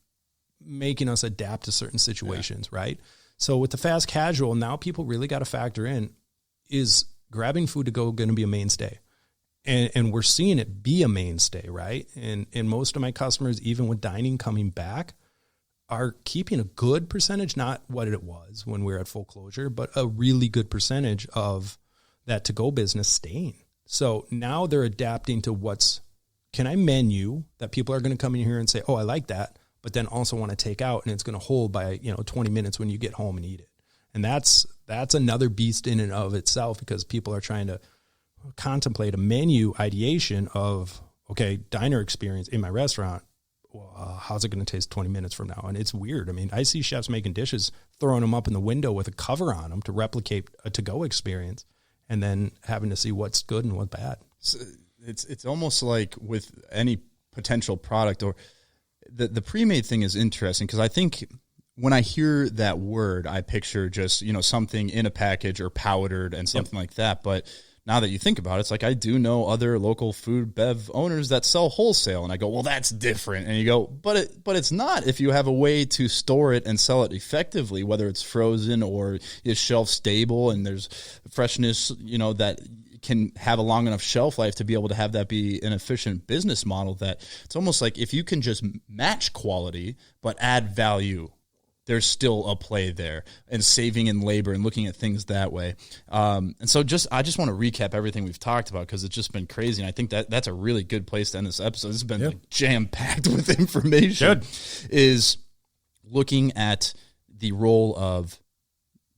making us adapt to certain situations, right? So with the fast casual, now people really got to factor in, is grabbing food to go going to be a mainstay? And we're seeing it be a mainstay, right? And most of my customers, even with dining coming back, are keeping a good percentage, not what it was when we were at full closure, but a really good percentage of that to-go business staying. So now they're adapting to can I menu that people are going to come in here and say, oh, I like that, but then also want to take out, and it's going to hold by 20 minutes when you get home and eat it. And that's another beast in and of itself, because people are trying to contemplate a menu ideation of, okay, diner experience in my restaurant. Well, how's it going to taste 20 minutes from now? And it's weird. I mean, I see chefs making dishes, throwing them up in the window with a cover on them to replicate a to-go experience, and then having to see what's good and what's bad. So it's almost like with any potential product, or the pre-made thing is interesting, because I think when I hear that word, I picture just, something in a package or powdered and something like that. But now that you think about it, it's like, I do know other local food bev owners that sell wholesale, and I go, well, that's different. And you go, but it's not, if you have a way to store it and sell it effectively, whether it's frozen or is shelf stable and there's freshness, that can have a long enough shelf life to be able to have that be an efficient business model. That it's almost like if you can just match quality but add value, there's still a play there, and saving in labor and looking at things that way. And so I just want to recap everything we've talked about, because it's just been crazy. And I think that's a really good place to end this episode. This has been like jam-packed with information. Is looking at the role of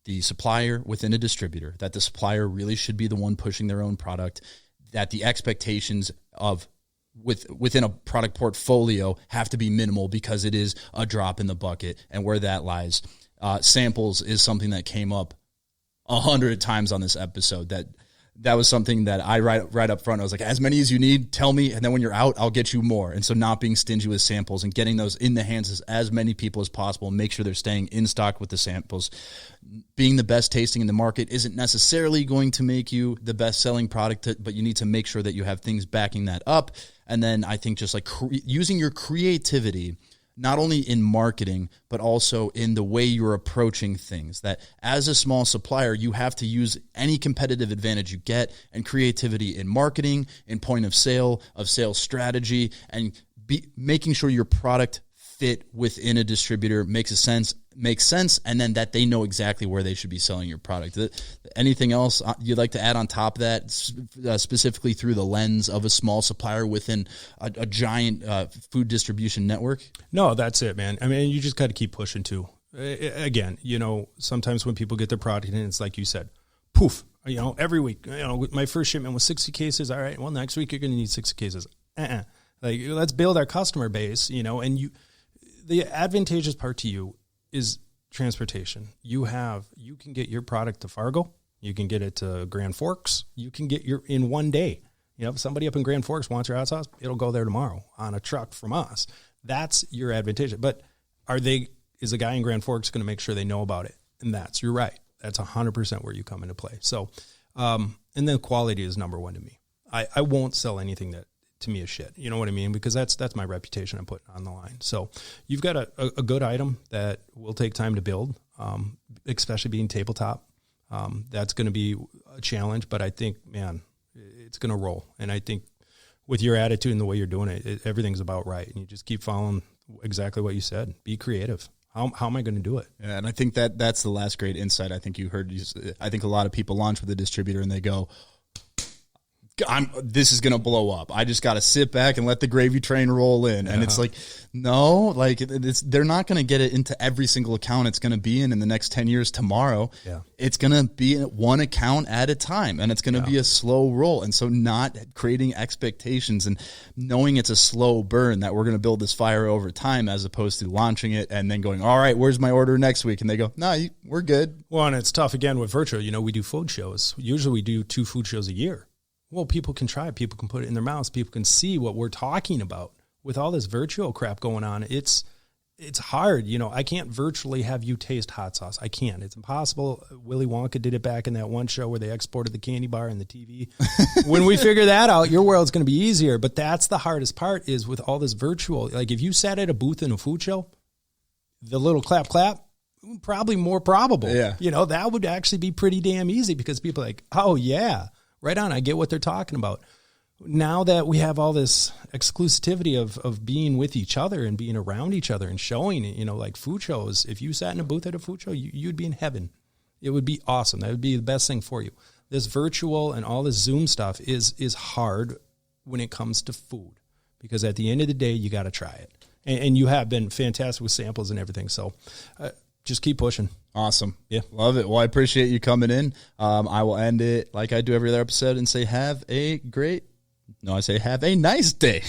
the supplier within a distributor, that the supplier really should be the one pushing their own product, that the expectations of within a product portfolio have to be minimal because it is a drop in the bucket, and where that lies. Samples is something that came up 100 times on this episode. That was something that I right up front, I was like, as many as you need, tell me, and then when you're out, I'll get you more. And so not being stingy with samples and getting those in the hands of as many people as possible, and make sure they're staying in stock with the samples. Being the best tasting in the market isn't necessarily going to make you the best selling product, but you need to make sure that you have things backing that up. And then I think just like using your creativity, not only in marketing, but also in the way you're approaching things. That as a small supplier, you have to use any competitive advantage you get, and creativity in marketing, in point of sales strategy, and making sure your product fit within a distributor makes a sense, makes sense, and then that they know exactly where they should be selling your product. Anything else you'd like to add on top of that, specifically through the lens of a small supplier within a giant food distribution network? No, that's it, man. I mean, you just got to keep pushing too. Again, sometimes when people get their product in, it's like you said, poof, every week, my first shipment was 60 cases. All right, well, next week you're going to need 60 cases. Like, let's build our customer base, and the advantageous part to you is transportation. You can get your product to Fargo. You can get it to Grand Forks. You can get in one day. If somebody up in Grand Forks wants your hot sauce, it'll go there tomorrow on a truck from us. That's your advantage. But is a guy in Grand Forks going to make sure they know about it? And you're right. That's 100% where you come into play. So, and then quality is number one to me. I won't sell anything that to me is shit. You know what I mean? Because that's my reputation I'm putting on the line. So you've got a good item that will take time to build, especially being tabletop. That's going to be a challenge, but I think, man, it's going to roll. And I think with your attitude and the way you're doing it, everything's about right. And you just keep following exactly what you said. Be creative. How am I going to do it? Yeah, and I think that's the last great insight I think you heard. I think a lot of people launch with a distributor and they go, this is going to blow up. I just got to sit back and let the gravy train roll in. And it's like, no, like they're not going to get it into every single account it's going to be in the next 10 years tomorrow. Yeah. It's going to be one account at a time, and it's going to be a slow roll. And so not creating expectations and knowing it's a slow burn, that we're going to build this fire over time, as opposed to launching it and then going, all right, where's my order next week? And they go, no, we're good. Well, and it's tough again with virtual. We do food shows. Usually we do 2 food shows a year. Well, people can try it. People can put it in their mouths. People can see what we're talking about. With all this virtual crap going on, it's hard. I can't virtually have you taste hot sauce. I can't. It's impossible. Willy Wonka did it back in that one show where they exported the candy bar and the TV. When we figure that out, your world's going to be easier. But that's the hardest part, is with all this virtual. Like, if you sat at a booth in a food show, the little clap, probably more probable. Yeah. That would actually be pretty damn easy, because people are like, oh, yeah. Right on. I get what they're talking about. Now that we have all this exclusivity of being with each other and being around each other and showing it, like food shows, if you sat in a booth at a food show, you'd be in heaven. It would be awesome. That would be the best thing for you. This virtual and all this Zoom stuff is hard when it comes to food, because at the end of the day, you got to try it. And you have been fantastic with samples and everything. So just keep pushing. Awesome. Yeah. Love it. Well, I appreciate you coming in. I will end it like I do every other episode and say, have a nice day.